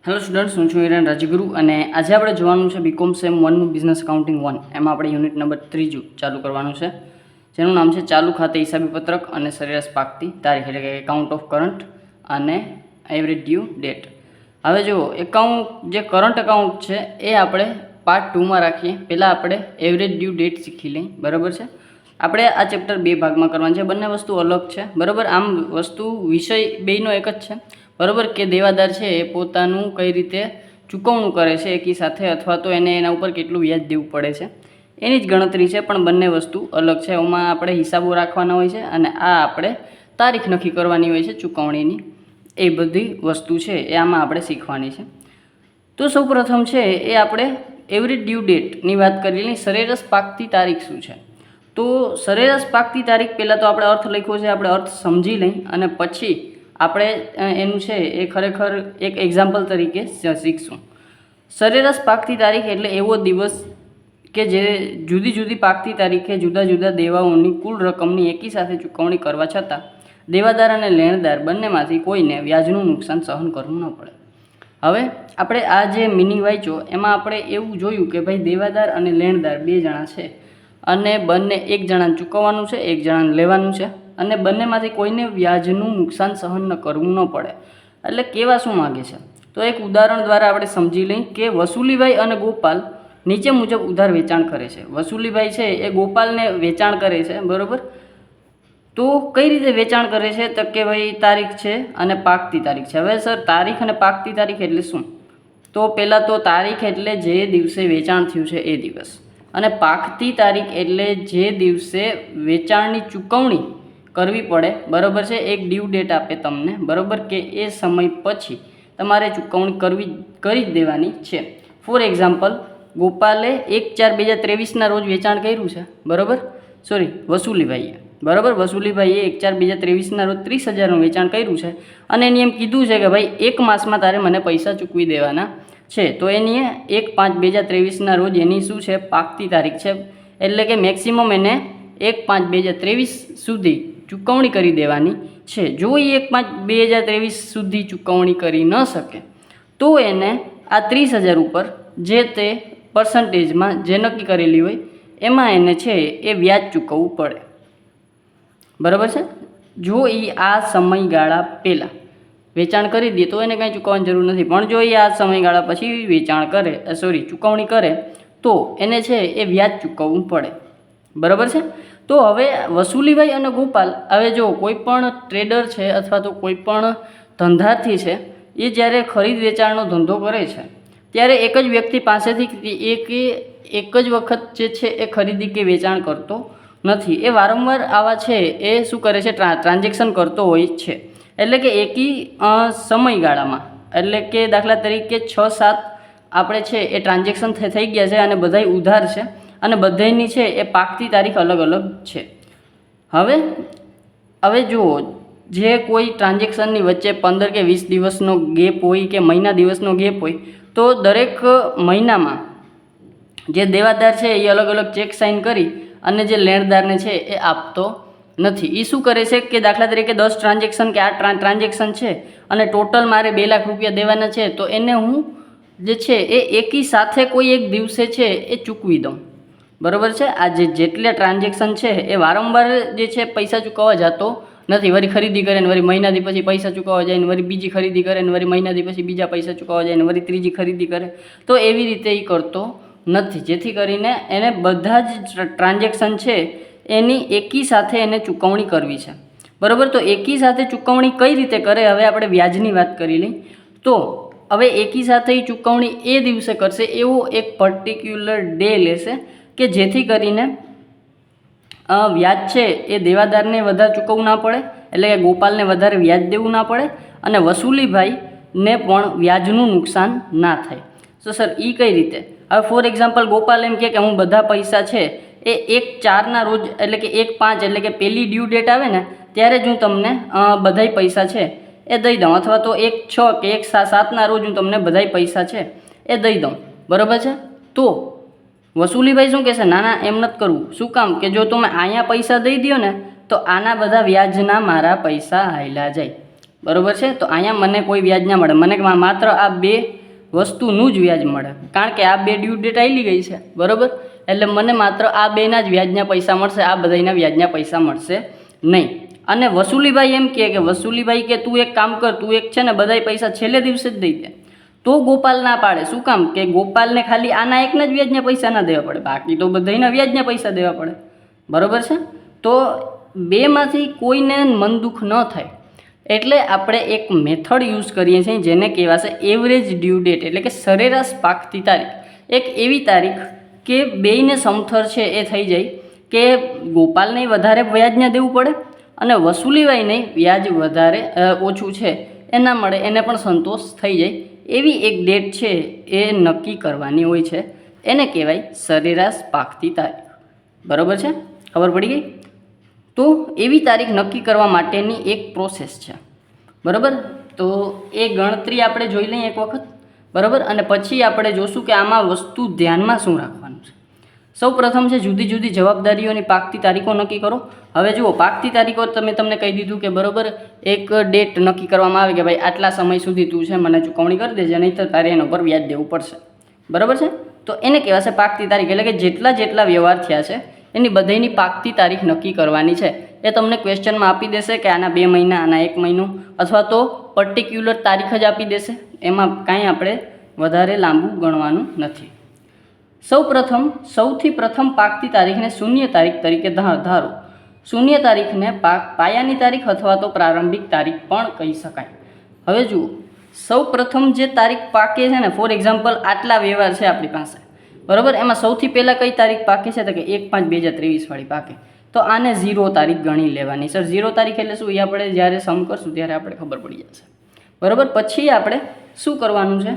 Hello students, હું છું હિરેન રાજગુરુ અને આજે આપણે જોવાનું છે બીકોમ સેમ 1નું બિઝનેસ અકાઉન્ટિંગ 1. એમાં આપણે યુનિટ નંબર 3 ચાલુ કરવાનું છે, જેનું નામ છે ચાલુ ખાતે હિસાબી પત્રક અને સરેરાશ પાકતી તારીખ, એટલે કે એકાઉન્ટ ઓફ કરંટ અને એવરેજ ડ્યુ ડેટ. હવે જુઓ, જે કરંટ એકાઉન્ટ છે એ આપણે પાર્ટ 2માં રાખીએ. પહેલાં આપણે એવરેજ ડ્યુ ડેટ શીખી લઈએ, બરાબર છે. આપણે આ ચેપ્ટર 2 ભાગમાં કરવાનું છે, બંને વસ્તુ અલગ છે, બરાબર. આમ વસ્તુ વિષય બેયનો એક જ છે, બરાબર, કે દેવાદાર છે એ પોતાનું કઈ રીતે ચૂકવણું કરે છે એકી સાથે, અથવા તો એને એના ઉપર કેટલું વ્યાજ દેવું પડે છે એની જ ગણતરી છે, પણ બંને વસ્તુ અલગ છે. એમાં આપણે હિસાબો રાખવાના હોય છે અને આ આપણે તારીખ નક્કી કરવાની હોય છે ચૂકવણીની. એ બધી વસ્તુ છે એ આમાં આપણે શીખવાની છે. તો સૌપ્રથમ છે એ આપણે એવરેજ ડ્યુ ડેટની વાત કરી લઈએ. સરેરાશ પાકતી તારીખ શું છે? તો સરેરાશ પાકતી તારીખ પહેલાં તો આપણે અર્થ લખ્યો છે, આપણે અર્થ સમજી લઈ અને પછી આપણે એનું છે એ ખરેખર એક એક્ઝામ્પલ તરીકે શીખશું. સરેરાશ પાકતી તારીખ એટલે એવો દિવસ કે જે જુદી જુદી પાકતી તારીખે જુદા જુદા દેવાઓની કુલ રકમની એકી સાથે ચૂકવણી કરવા છતાં દેવાદાર અને લેણદાર બંનેમાંથી કોઈને વ્યાજનું નુકસાન સહન કરવું ન પડે. હવે આપણે આ જે મિનિંગ વાંચ્યો એમાં આપણે એવું જોયું કે ભાઈ દેવાદાર અને લેણદાર બે જણા છે અને બંને એક જણાને ચૂકવવાનું છે, એક જણાને લેવાનું છે, અને બંનેમાંથી કોઈને વ્યાજનું નુકસાન સહન ન કરવું ન પડે. એટલે કેવા શું માગે છે? તો એક ઉદાહરણ દ્વારા આપણે સમજી લઈએ કે વસુલીભાઈ અને ગોપાલ નીચે મુજબ ઉધાર વેચાણ કરે છે. વસુલીભાઈ છે એ ગોપાલને વેચાણ કરે છે, બરાબર. તો કઈ રીતે વેચાણ કરે છે? તો કે ભાઈ તારીખ છે અને પાકતી તારીખ છે. હવે સર, તારીખ અને પાકતી તારીખ એટલે શું? તો પહેલાં તો તારીખ એટલે જે દિવસે વેચાણ થયું છે એ દિવસ, અને પાકતી તારીખ એટલે જે દિવસે વેચાણની ચૂકવણી કરવી પડે, બરાબર છે. એક ડ્યુ ડેટ આપે તમને, બરાબર, કે એ સમય પછી તમારે ચૂકવણી કરી જ દેવાની છે. ફોર એક્ઝામ્પલ, ગોપાલે 1/4/2023ના રોજ વેચાણ કર્યું છે, બરાબર. વસુલીભાઈએ, બરાબર, વસુલીભાઈએ 1/4/2023ના રોજ 30,000નું વેચાણ કર્યું છે અને એને એમ કીધું છે કે ભાઈ 1 માસમાં તારે મને પૈસા ચૂકવી દેવાના છે. તો એની 1/5/2023ના રોજ એની શું છે? પાકતી તારીખ છે. એટલે કે મેક્સિમમ એને 1/5/2023 સુધી ચૂકવણી કરી દેવાની છે. જો એ 1/5/2023 સુધી ચૂકવણી કરી ન શકે તો એને આ 30,000 ઉપર જે તે પર્સન્ટેજમાં જે નક્કી કરેલી હોય એમાં એને છે એ વ્યાજ ચૂકવવું પડે, બરાબર છે. જો એ આ સમયગાળા પહેલાં વેચાણ કરી દે તો એને કાંઈ ચૂકવવાની જરૂર નથી, પણ જો એ આ સમયગાળા પછી ચૂકવણી કરે તો એને છે એ વ્યાજ ચૂકવવું પડે, બરાબર છે. તો હવે વસુલીભાઈ અને ગોપાલ, હવે જો કોઈ પણ ટ્રેડર છે અથવા તો કોઈ પણ ધંધાર્થી છે એ જ્યારે ખરીદ વેચાણનો ધંધો કરે છે ત્યારે એક જ વ્યક્તિ પાસેથી એક જ વખત જે છે એ ખરીદી કે વેચાણ કરતો નથી. એ વારંવાર આવા છે એ શું કરે છે? ટ્રાન્ઝેક્શન કરતો હોય છે. એટલે કે એકી સમયગાળામાં, એટલે કે દાખલા તરીકે 6-7 આપણે છે એ ટ્રાન્ઝેક્શન થઈ ગયા છે અને બધાય ઉધાર છે અને બધાની છે એ પાકતી તારીખ અલગ અલગ છે. હવે જુઓ, જે કોઈ ટ્રાન્ઝેક્શનની વચ્ચે 15 કે 20 દિવસનો ગેપ હોય કે મહિના દિવસનો ગેપ હોય તો દરેક મહિનામાં જે દેવાદાર છે એ અલગ અલગ ચેક સાઇન કરી અને જે લેણદારને છે એ આપતો નથી. એ શું કરે છે કે દાખલા તરીકે 10 ટ્રાન્ઝેક્શન કે 8 ટ્રાન્ઝેક્શન છે અને ટોટલ મારે 2 લાખ રૂપિયા દેવાના છે, તો એને હું જે છે એ એકી સાથે કોઈ એક દિવસે છે એ ચૂકવી દઉં, બરાબર છે. આ જેટલા ટ્રાન્ઝેક્શન છે એ વારંવાર જે છે પૈસા ચૂકવવા જતો નથી. વળી ખરીદી કરે ને વળી મહિનાથી પછી પૈસા ચૂકવવા જાય ને વળી બીજી ખરીદી કરે ને વળી મહિનાથી પછી બીજા પૈસા ચૂકવવા જાય ને વળી ત્રીજી ખરીદી કરે. તો એવી રીતે એ કરતો નથી, જેથી કરીને એને બધા જ ટ્રાન્ઝેક્શન છે એની એકી સાથે એને ચૂકવણી કરવી છે, બરાબર. તો એકી સાથે ચૂકવણી કઈ રીતે કરે? હવે આપણે વ્યાજની વાત કરી લઈ. તો હવે એકી સાથે એ ચૂકવણી એ દિવસે કરશે એવો એક પર્ટિક્યુલર ડે લેશે કે જેથી કરીને વ્યાજ છે એ દેવાદારને વધારે ચૂકવવું ના પડે, એટલે કે ગોપાલને વધારે વ્યાજ દેવું ના પડે અને વસુલીભાઈને પણ વ્યાજનું નુકસાન ના થાય. તો સર એ કઈ રીતે? હવે ફોર એક્ઝામ્પલ, ગોપાલ એમ કે હું બધા પૈસા છે એ 1/4ના રોજ, એટલે કે 1/5 એટલે કે પહેલી ડ્યુ ડેટ આવે ને ત્યારે જ હું તમને બધાય પૈસા છે એ દઈ દઉં, અથવા તો 1/6 કે 1/7ના રોજ હું તમને બધાય પૈસા છે એ દઈ દઉં, બરાબર છે. તો વસુલીભાઈ શું કહેશે? ના ના, એમ નથી કરવું. શું કામ? કે જો તમે અહીંયા પૈસા દઈ દો ને તો આના બધા વ્યાજના મારા પૈસા હાલ્યા જાય, બરાબર છે. તો અહીંયા મને કોઈ વ્યાજ ના મળે, મને માત્ર આ 2 વસ્તુનું જ વ્યાજ મળે, કારણ કે આ 2 ડ્યુ ડેટ આવી ગઈ છે, બરાબર. એટલે મને માત્ર આ 2ના જ વ્યાજના પૈસા મળશે, આ બધાના વ્યાજના પૈસા મળશે નહીં. અને વસૂલીભાઈ એમ કહે કે વસૂલીભાઈ કે તું એક કામ કર, તું એક છે ને બધાય પૈસા છેલ્લે દિવસે જ દઈ દે. તો ગોપાલ ના પાડે. શું કામ? કે ગોપાલને ખાલી આના એકના જ વ્યાજના પૈસા ના દેવા પડે, બાકી તો બધાના વ્યાજના પૈસા દેવા પડે, બરાબર છે. તો બેમાંથી કોઈને મન દુઃખ ન થાય એટલે આપણે એક મેથડ યુઝ કરીએ છીએ જેને કહેવાશે એવરેજ ડ્યુ ડેટ, એટલે કે સરેરાશ પાકતી તારીખ. એક એવી તારીખ કે બેયને સમથર છે એ થઈ જાય કે ગોપાલને વધારે વ્યાજ ના દેવું પડે અને વસૂલીભાઈને વ્યાજ વધારે ઓછું છે એના મળે, એને પણ સંતોષ થઈ જાય. એવી એક ડેટ છે એ નક્કી કરવાની હોય છે, એને કહેવાય સરેરાશ પાકતી તારીખ, બરાબર છે. ખબર પડી ગઈ? તો એવી તારીખ નક્કી કરવા માટેની એક પ્રોસેસ છે, બરાબર. તો એ ગણતરી આપણે જોઈ લઈએ એક વખત, બરાબર. અને પછી આપણે જોશું કે આમાં વસ્તુ ધ્યાનમાં શું રાખવાનું છે. સૌ પ્રથમ છે જુદી જુદી જવાબદારીઓની પાકતી તારીખો નક્કી કરો. હવે જુઓ, પાકતી તારીખો તમને કહી દીધું કે બરાબર એક ડેટ નક્કી કરવામાં આવે કે ભાઈ આટલા સમય સુધી તું છે મને ચૂકવણી કરી દેજે, નહીં તો તારે એના ઉપર વ્યાજ દેવું પડશે, બરાબર છે. તો એને કહેવાશે પાકતી તારીખ, એટલે કે જેટલા વ્યવહાર થયા છે એની બધાની પાકતી તારીખ નક્કી કરવાની છે. એ તમને ક્વેશ્ચનમાં આપી દેશે કે આના 2 મહિના, આના 1 મહિનો, અથવા તો પર્ટિક્યુલર તારીખ જ આપી દેશે. એમાં કાંઈ આપણે વધારે લાંબુ ગણવાનું નથી. સૌથી પ્રથમ પાકતી તારીખને શૂન્ય તારીખ તરીકે ધારો. શૂન્ય તારીખને પાયાની તારીખ અથવા તો પ્રારંભિક તારીખ પણ કહી શકાય. હવે જુઓ, સૌ પ્રથમ જે તારીખ પાકે છે ને, ફોર એક્ઝામ્પલ આટલા વ્યવહાર છે આપણી પાસે, બરાબર. એમાં સૌથી પહેલાં કઈ તારીખ પાકે છે તો કે 1/5/2023 વાળી પાકે. તો આને 0 તારીખ ગણી લેવાની. સર 0 તારીખ એટલે શું? એ આપણે જ્યારે સમ કરશું ત્યારે આપણે ખબર પડી જશે, બરાબર. પછી આપણે શું કરવાનું છે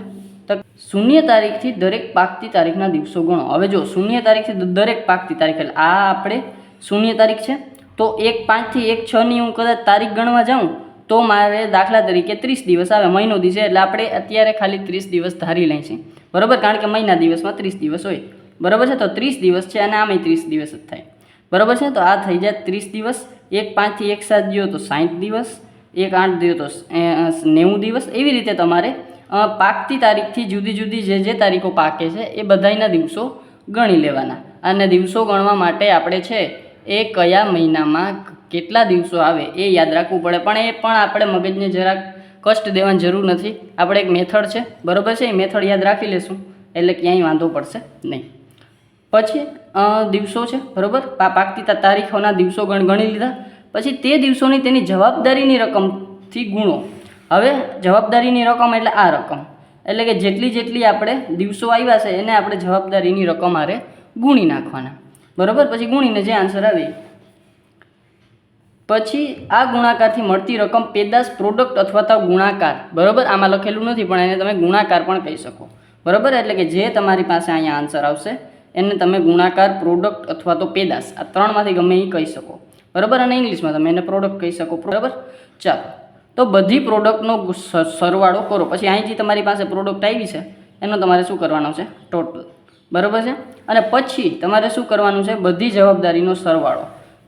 તો શૂન્ય તારીખથી દરેક પાકતી તારીખના દિવસો ગણો. હવે જો શૂન્ય તારીખથી દરેક પાકતી તારીખ એટલે આ આપણે શૂન્ય તારીખ છે, તો 1/5 થી 1/6ની હું કદાચ તારીખ ગણવા જાઉં તો મારે દાખલા તરીકે 30 દિવસ આવે, મહિનો દિવસે, એટલે આપણે અત્યારે ખાલી 30 દિવસ ધારી લઈએ છીએ, બરાબર. કારણ કે મહિના દિવસમાં 30 દિવસ હોય, બરાબર છે. તો 30 દિવસ છે અને આમે 30 દિવસ જ થાય, બરાબર છે. તો આ થઈ જાય 30 દિવસ. 1/5 થી 1/7 ગયો તો 60 દિવસ, 1/8 ગયો તો 90 દિવસ. એવી રીતે તમારે પાકતી તારીખથી જુદી જુદી જે તારીખો પાકે છે એ બધાના દિવસો ગણી લેવાના. અને દિવસો ગણવા માટે આપણે છે એ કયા મહિનામાં કેટલા દિવસો આવે એ યાદ રાખવું પડે, પણ એ પણ આપણે મગજને જરાક કષ્ટ દેવાની જરૂર નથી. આપણે એક મેથડ છે, બરાબર છે, એ મેથડ યાદ રાખી લેશું એટલે ક્યાંય વાંધો પડશે નહીં. પછી દિવસો છે, બરાબર. પાકતી તારીખોના દિવસો ગણી લીધા. પછી તે દિવસોની તેની જવાબદારીની રકમથી ગુણો. હવે જવાબદારીની રકમ એટલે આ રકમ, એટલે કે જેટલી આપણે દિવસો આવ્યા છે એને આપણે જવાબદારીની રકમ આરે ગુણી નાખવાના, બરાબર. પછી ગુણીને જે આન્સર આવે પછી આ ગુણાકારથી મળતી રકમ પેદાશ, પ્રોડક્ટ અથવા તો ગુણાકાર, બરાબર. આમાં લખેલું નથી પણ એને તમે ગુણાકાર પણ કહી શકો, બરાબર. એટલે કે જે તમારી પાસે અહીંયા આન્સર આવશે એને તમે ગુણાકાર, પ્રોડક્ટ અથવા તો પેદાશ, આ ત્રણમાંથી ગમે એ કહી શકો, બરાબર. અને ઇંગ્લિશમાં તમે એને પ્રોડક્ટ કહી શકો, બરાબર. ચાલો, તો બધી પ્રોડક્ટનો સરવાળો કરો. પછી અહીંથી તમારી પાસે પ્રોડક્ટ આવી છે એનો તમારે શું કરવાનો છે? ટોટલ, બરાબર છે. અને પછી તમારે શું કરવાનું છે? બધી જવાબદારીનો સરવાળો.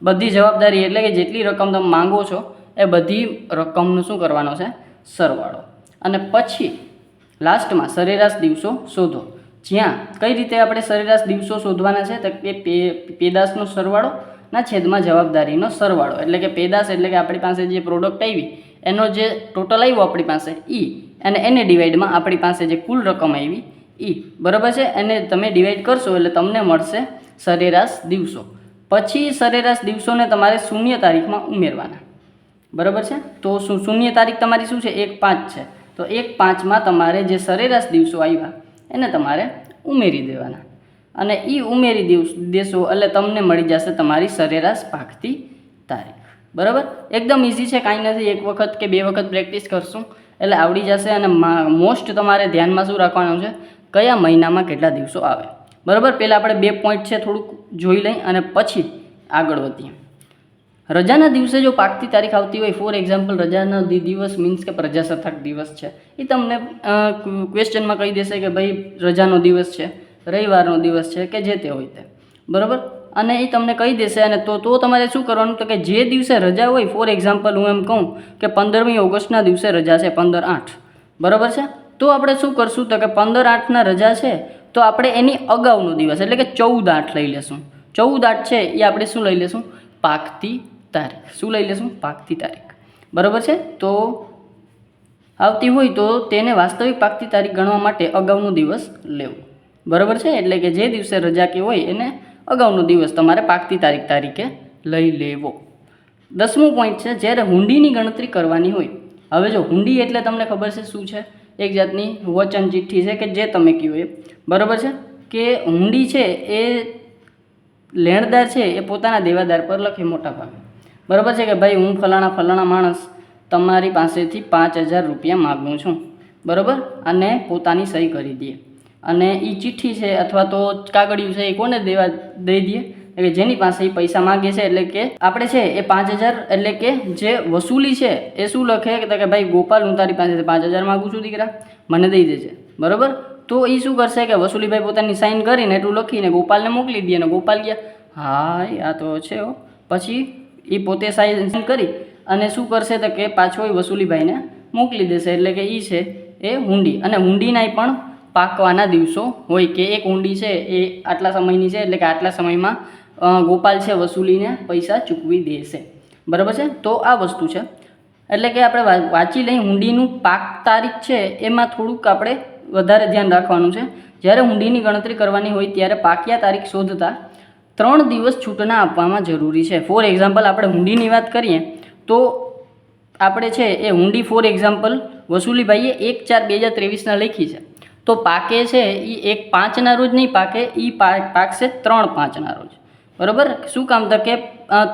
બધી જવાબદારી એટલે કે જેટલી રકમ તમે માંગો છો એ બધી રકમનો શું કરવાનો છે? સરવાળો. અને પછી લાસ્ટમાં સરેરાશ દિવસો શોધો. જ્યાં કઈ રીતે આપણે સરેરાશ દિવસો શોધવાના છે તો કે પેદાશનો સરવાળો ના છેદમાં જવાબદારીનો સરવાળો. એટલે કે પેદાશ એટલે કે આપણી પાસે જે પ્રોડક્ટ આવી એનો જે ટોટલ આવ્યો આપણી પાસે ઈ, અને એને ડિવાઈડમાં આપણી પાસે જે કુલ રકમ આવી ઈ, બરાબર છે. એને તમે ડિવાઈડ કરશો એટલે તમને મળશે સરેરાશ દિવસો. પછી સરેરાશ દિવસોને તમારે શૂન્ય તારીખમાં ઉમેરવાના, બરાબર છે. તો શૂન્ય તારીખ તમારી શું છે? 1/5 છે. તો 1/5માં તમારે જે સરેરાશ દિવસો આવ્યા એને તમારે ઉમેરી દેવાના, અને એ ઉમેરી દેશો એટલે તમને મળી જશે તમારી સરેરાશ પાકતી તારીખ, બરાબર. એકદમ ઇઝી છે, કાંઈ નથી. એક વખત કે 2 વખત પ્રેક્ટિસ કરશું એટલે આવડી જશે. અને મોસ્ટ તમારે ધ્યાનમાં શું રાખવાનું છે? કયા મહિનામાં કેટલા દિવસો આવે, બરાબર. પહેલાં આપણે 2 પોઈન્ટ છે થોડુંક જોઈ લઈ અને પછી આગળ વધીએ. રજાના દિવસે જો પાકતી તારીખ આવતી હોય, ફોર એક્ઝામ્પલ રજાનો દિવસ મીન્સ કે પ્રજાસત્તાક દિવસ છે, એ તમને ક્વેશ્ચનમાં કહી દેશે કે ભાઈ રજાનો દિવસ છે, રવિવારનો દિવસ છે કે જે તે હોય તે, બરાબર. અને એ તમને કહી દેશે. અને તો તમારે શું કરવાનું તો કે જે દિવસે રજા હોય, ફોર એક્ઝામ્પલ હું એમ કહું કે 15મી ઓગસ્ટના દિવસે રજા છે, 15/8, બરાબર છે. તો આપણે શું કરશું તો કે 15/8ના રજા છે તો આપણે એની અગાઉનો દિવસ એટલે કે 14/8 લઈ લેશું. 14/8 છે એ આપણે શું લઈ લેશું? પાકતી તારીખ. શું લઈ લેશું? પાકતી તારીખ. બરાબર છે. તો આવતી હોય તો તેને વાસ્તવિક પાકતી તારીખ ગણવા માટે અગાઉનો દિવસ લેવો. બરાબર છે. એટલે કે જે દિવસે રજા કે હોય એને અગાઉનો દિવસ તમારે પાકતી તારીખ તરીકે લઈ લેવો. 10મો પોઈન્ટ છે, જ્યારે હુંડીની ગણતરી કરવાની હોય. હવે જો હુંડી એટલે તમને ખબર છે શું છે? એક જાતની વચન ચિઠ્ઠી છે કે જે તમે કહો એ. બરાબર છે કે હુંડી છે એ લેણદાર છે એ પોતાના દેવાદાર પર લખે મોટા ભાગે. બરાબર છે કે ભાઈ હું ફલાણા માણસ તમારી પાસેથી 5,000 રૂપિયા માગું છું. બરાબર. અને પોતાની સહી કરી દે અને એ ચિઠ્ઠી છે અથવા તો કાગળિયું છે એ કોને દઈ દે? એટલે જેની પાસે એ પૈસા માગે છે. એટલે કે આપણે છે એ 5,000 એટલે કે જે વસૂલી છે એ શું લખે કે ભાઈ ગોપાલ હું તારી પાસેથી 5,000 માગું છું દીકરા, મને દઈ દેજે. બરાબર. તો એ શું કરશે કે વસૂલીભાઈ પોતાની સાઇન કરીને એટલું લખીને ગોપાલને મોકલી દે અને ગોપાલ ગયા હા આ તો છે હો. પછી એ પોતે સાઇન કરી અને શું કરશે તો કે પાછો એ વસૂલીભાઈને મોકલી દેશે. એટલે કે એ છે એ હુંડી. અને હુંડીના પણ પાકવાના દિવસો હોય કે એક હુંડી છે એ આટલા સમયની છે એટલે કે આટલા સમયમાં ગોપાલ છે વસૂલીને પૈસા ચૂકવી દેશે. બરાબર છે. તો આ વસ્તુ છે. એટલે કે આપણે વાંચી લઈ હુંડીનું પાક તારીખ છે એમાં થોડુંક આપણે વધારે ધ્યાન રાખવાનું છે. જ્યારે હુંડીની ગણતરી કરવાની હોય ત્યારે પાક્યા તારીખ શોધતા 3 દિવસ છૂટના આપવામાં જરૂરી છે. ફોર એક્ઝામ્પલ આપણે હુંડીની વાત કરીએ તો આપણે છે એ હુંડી ફોર એક્ઝામ્પલ વસૂલીભાઈએ 1/4/2023ના લખી છે તો પાકે છે એ 1/5ના રોજ નહીં પાકે, એ પાકશે 3/5ના રોજ. બરાબર. શું કામ તો કે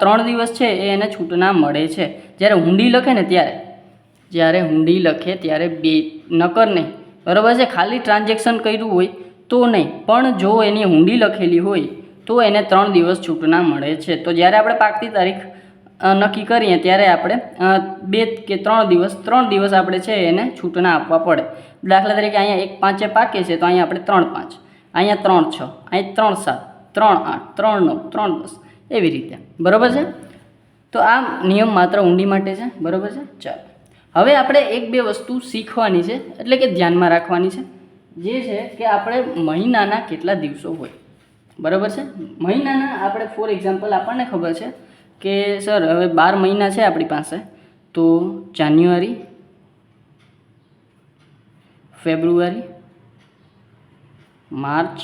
3 દિવસ છે એ એને છૂટના મળે છે. જ્યારે હુંડી લખે ને જ્યારે હુંડી લખે ત્યારે બે નકર નહીં. બરાબર છે. ખાલી ટ્રાન્ઝેક્શન કર્યું હોય તો નહીં, પણ જો એની હુંડી લખેલી હોય તો એને 3 દિવસ છૂટના મળે છે. તો જ્યારે આપણે પાકતી તારીખ નક્કી કરીએ ત્યારે આપણે 2 કે 3 દિવસ આપણે છે એને છૂટના આપવા પડે. દાખલા તરીકે અહીંયા 1/5 પાકે છે તો અહીંયા આપણે 3/5, અહીંયા 3/6, અહીંયા 3/7, 3/8, 3/9, 3/10 એવી રીતે. બરાબર છે. તો આ નિયમ માત્ર હુંડી માટે છે. બરાબર છે. ચાલો હવે આપણે 1-2 વસ્તુ શીખવાની છે એટલે કે ધ્યાનમાં રાખવાની છે, જે છે કે આપણે મહિનાના કેટલા દિવસો હોય. બરાબર છે. મહિનાના આપણે ફોર એક્ઝામ્પલ આપણને ખબર છે કે સર હવે 12 મહિના છે આપણી પાસે, તો જાન્યુઆરી, ફેબ્રુઆરી, માર્ચ,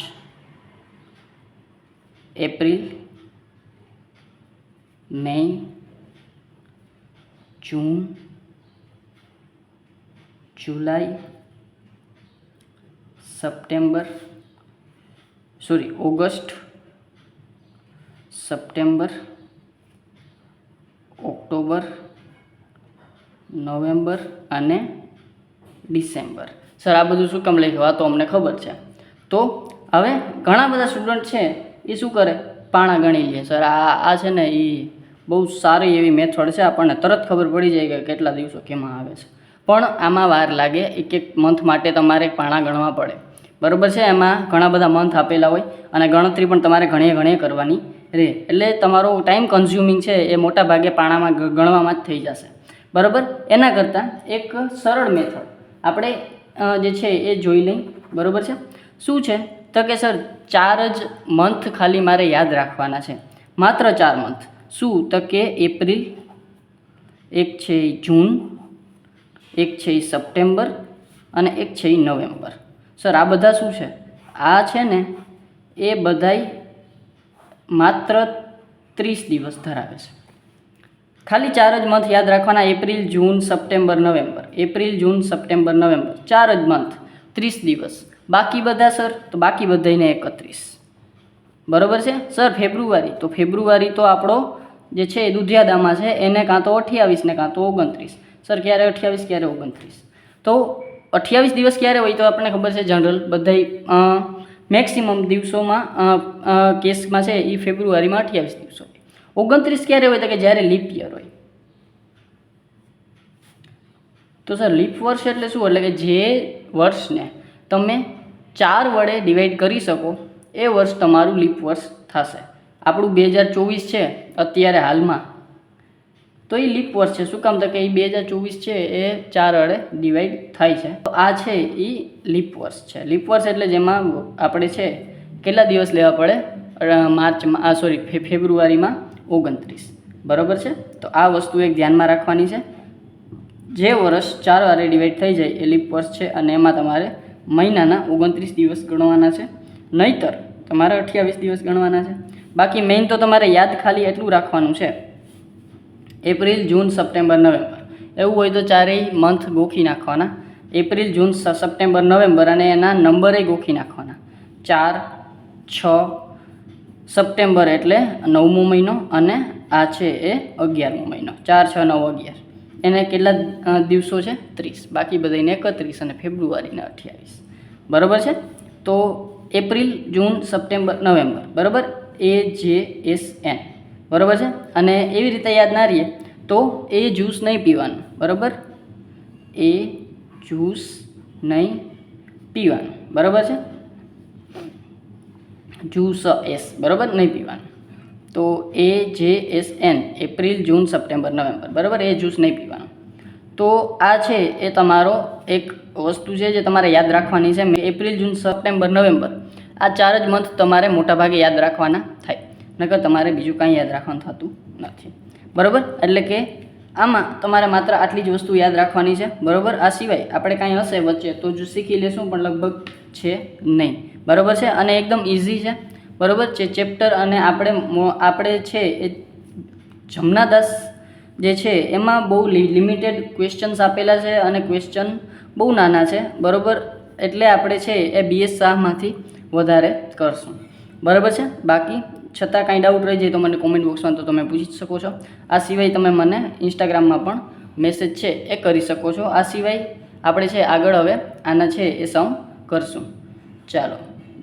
એપ્રિલ, મે, જૂન, જુલાઈ, ઓગસ્ટ, સપ્ટેમ્બર, ઓક્ટોબર, નવેમ્બર અને ડિસેમ્બર. સર આ બધું શું કામ લખ્યું? આ તો અમને ખબર છે. તો હવે ઘણા બધા સ્ટુડન્ટ છે એ શું કરે? પાણા ગણી લે. સર આ છે ને એ બહુ સારી એવી મેથડ છે, આપણને તરત ખબર પડી જાય કે કેટલા દિવસો કેમાં આવે છે. પણ આમાં વાર લાગે. એક મંથ માટે તમારે પાણા ગણવા પડે. બરાબર છે. એમાં ઘણા બધા મંથ આપેલા હોય અને ગણતરી પણ તમારે ઘણી કરવાની રહે. એટલે તમારો ટાઈમ કન્ઝ્યુમિંગ છે એ મોટા ભાગે પાણામાં ગણવામાં જ થઈ જશે. બરાબર. એના કરતાં એક સરળ મેથડ આપણે જે છે એ જોઈ લઈ. બરાબર છે. શું છે તો કે સર 4 જ મંથ ખાલી મારે યાદ રાખવાના છે, માત્ર 4 મંથ. શું તો કે એપ્રિલ, એક છે જૂન, એક છે સપ્ટેમ્બર અને એક છે નવેમ્બર. સર આ બધા શું છે? આ છે ને એ બધાય માત્ર 30 દિવસ ધરાવે છે. ખાલી 4 જ મંથ યાદ રાખવાના: એપ્રિલ, જૂન, સપ્ટેમ્બર, નવેમ્બર. એપ્રિલ, જૂન, સપ્ટેમ્બર, નવેમ્બર, 4 જ મંથ, 30 દિવસ. બાકી બધા સર તો બાકી બધાને 31. બરાબર છે. સર ફેબ્રુઆરી, તો ફેબ્રુઆરી તો આપણો જે છે એ દુધિયાદામાં છે, એને કાં તો 28 ને કાં તો 29. સર ક્યારે 28 ક્યારે 29? તો 28 દિવસ ક્યારે હોય તો આપણને ખબર છે જનરલ બધાય મેક્સિમમ દિવસોમાં કેસમાં છે એ ફેબ્રુઆરીમાં 28 દિવસો હોય. 29 ક્યારે હોય તો કે જ્યારે લીપ યર હોય. તો સર લીપ વર્ષ એટલે શું? એટલે કે જે વર્ષને તમે 4 વડે ડિવાઈડ કરી શકો એ વર્ષ તમારું લીપ વર્ષ થશે. આપણું 2024 છે અત્યારે હાલમાં, તો એ લીપ વર્ષ છે. શું કામ? તો કે એ 2024 છે એ 4 વડે ડિવાઈડ થાય છે. તો આ છે એ લીપ વર્ષ છે. લીપ વર્ષ એટલે જેમાં આપણે છે કેટલા દિવસ લેવા પડે? ફેબ્રુઆરીમાં 29, બરાબર છે. તો આ વસ્તુ એક ધ્યાનમાં રાખવાની છે. જે વર્ષ 4 વારે ડિવાઈડ થઈ જાય એ લીપ વર્ષ છે, અને એમાં તમારે મહિનાના 29 દિવસ ગણવાના છે, નહીંતર તમારે 28 દિવસ ગણવાના છે. બાકી મેઇન તો તમારે યાદ ખાલી એટલું રાખવાનું છે, એપ્રિલ, જૂન, સપ્ટેમ્બર, નવેમ્બર. એવું હોય તો ચારેય મંથ ગોખી નાખવાના. એપ્રિલ, જૂન, સપ્ટેમ્બર, નવેમ્બર, અને એના નંબરે ગોખી નાખવાના. 4, 6 સપ્ટેમ્બર એટલે 9મો મહિનો, અને આ છે એ 11મો મહિનો. 4, 6, 9, 11. એને કેટલા દિવસો છે? 30. બાકી બધાને 31 અને ફેબ્રુઆરીના 28. બરાબર છે. તો એપ્રિલ, જૂન, સપ્ટેમ્બર, નવેમ્બર, બરાબર, AJSN, બરાબર છે. અને એવી રીતે યાદ ના રહીએ તો એ જ્યુસ નહીં પીવાનું, બરાબર, એ જ્યુસ નહીં પીવાનું, બરાબર છે. જ્યુસ એસ, બરાબર, નહીં પીવાનું. તો AJSN, એપ્રિલ, જૂન, સપ્ટેમ્બર, નવેમ્બર, બરાબર, એ જ્યુસ નહીં પીવાનું. તો આ છે એ તમારો એક વસ્તુ છે જે તમારે યાદ રાખવાની છે. એપ્રિલ, જૂન, સપ્ટેમ્બર, નવેમ્બર, આ 4 જ મંથ તમારે મોટાભાગે યાદ રાખવાના થાય, નકર તમારે બીજું કાંઈ યાદ રાખવાનું થતું નથી, બરાબર. એટલે કે આમાં તમારે માત્ર આટલી જ વસ્તુ યાદ રાખવાની છે, બરાબર. આ સિવાય આપણે કાંઈ હશે વચ્ચે તો જો શીખી લેશું, પણ લગભગ છે નહીં, બરાબર છે. અને એકદમ ઇઝી છે, બરાબર છે ચેપ્ટર. અને આપણે છે એ જમનાદાસ જે છે એમાં બહુ લિમિટેડ ક્વેશ્ચન્સ આપેલા છે, અને ક્વેશ્ચન બહુ નાના છે, બરાબર. એટલે આપણે છે એ BS શાહમાંથી વધારે કરશું, બરાબર છે. બાકી છતાં કાંઈ ડાઉટ રહી જાય તો મને કોમેન્ટ બોક્સમાં તો તમે પૂછી શકો છો. આ સિવાય તમે મને ઇન્સ્ટાગ્રામમાં પણ મેસેજ છે એ કરી શકો છો. આ સિવાય આપણે છે આગળ હવે આના છે એ સમ કરશું. ચાલો,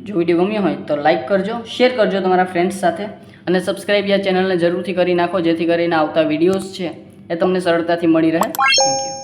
જો વિડીયો ગમ્યો હોય તો લાઇક કરજો, શેર કરજો તમારા ફ્રેન્ડ્સ સાથે, અને સબસ્ક્રાઈબ યા ચેનલને જરૂરથી કરી નાખો, જેથી કરીને આવતા વિડીયોઝ છે એ તમને સરળતાથી મળી રહે. Thank you.